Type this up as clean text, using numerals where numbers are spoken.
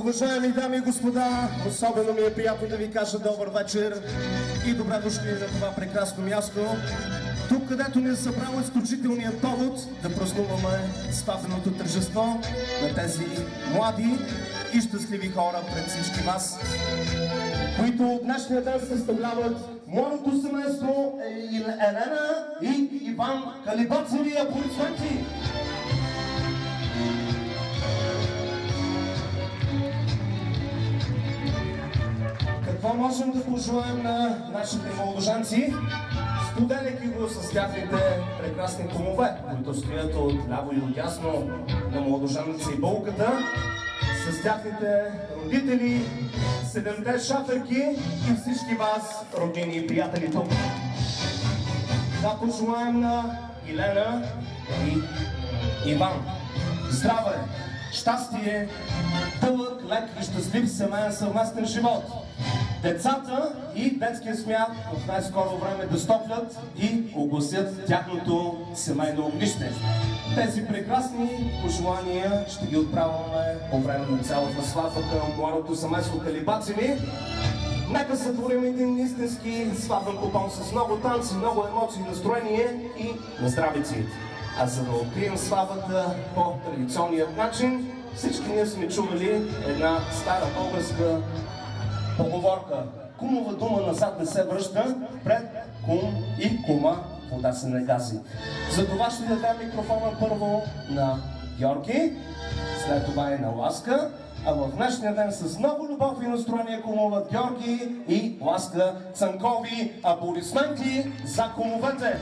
Уважаеми дами и господа, особено ми е приятно да ви кажа добър вечер и добре дошли на това прекрасно място. Тук, където ни е събрал изключителният повод да празнуваме сватбеното тържество на тези млади и щастливи хора пред всички вас, които днешния ден съставляват младото семейство Елена и Иван Калибацеви. Аплодисменти! Какво можем да пожелаем на нашите младожанци, споделяйки го с тяхните прекрасни кумове, които стоят от ляво и от дясно на младожаница и болката, с тяхните родители, 7-те шаферки и всички вас, родини и приятели тук. Да пожелаем на Елена и Иван здраве, щастие, дълъг, лек и щастлив семейен съвместен живот. Децата и детския смят в най-скоро време да стоплят и огласят тяхното семейно огнище. Тези прекрасни пожелания ще ги отправяме по време на цялата сватба към младото семейство Калибацеви. Нека сътворим един истински сватбен купон с много танци, много емоции, настроение и на здравици. А за да открием сватбата по традиционният начин, всички ние сме чували една стара българска поговорка: кумова дума назад не се връща, пред кум и кума вода се не гази. Затова ще дадем микрофона първо на Георги, след това и на Ласка, а в днешния ден с много любов и настроение кумуват Георги и Ласка Цанкови. Аплодисменти за кумовете!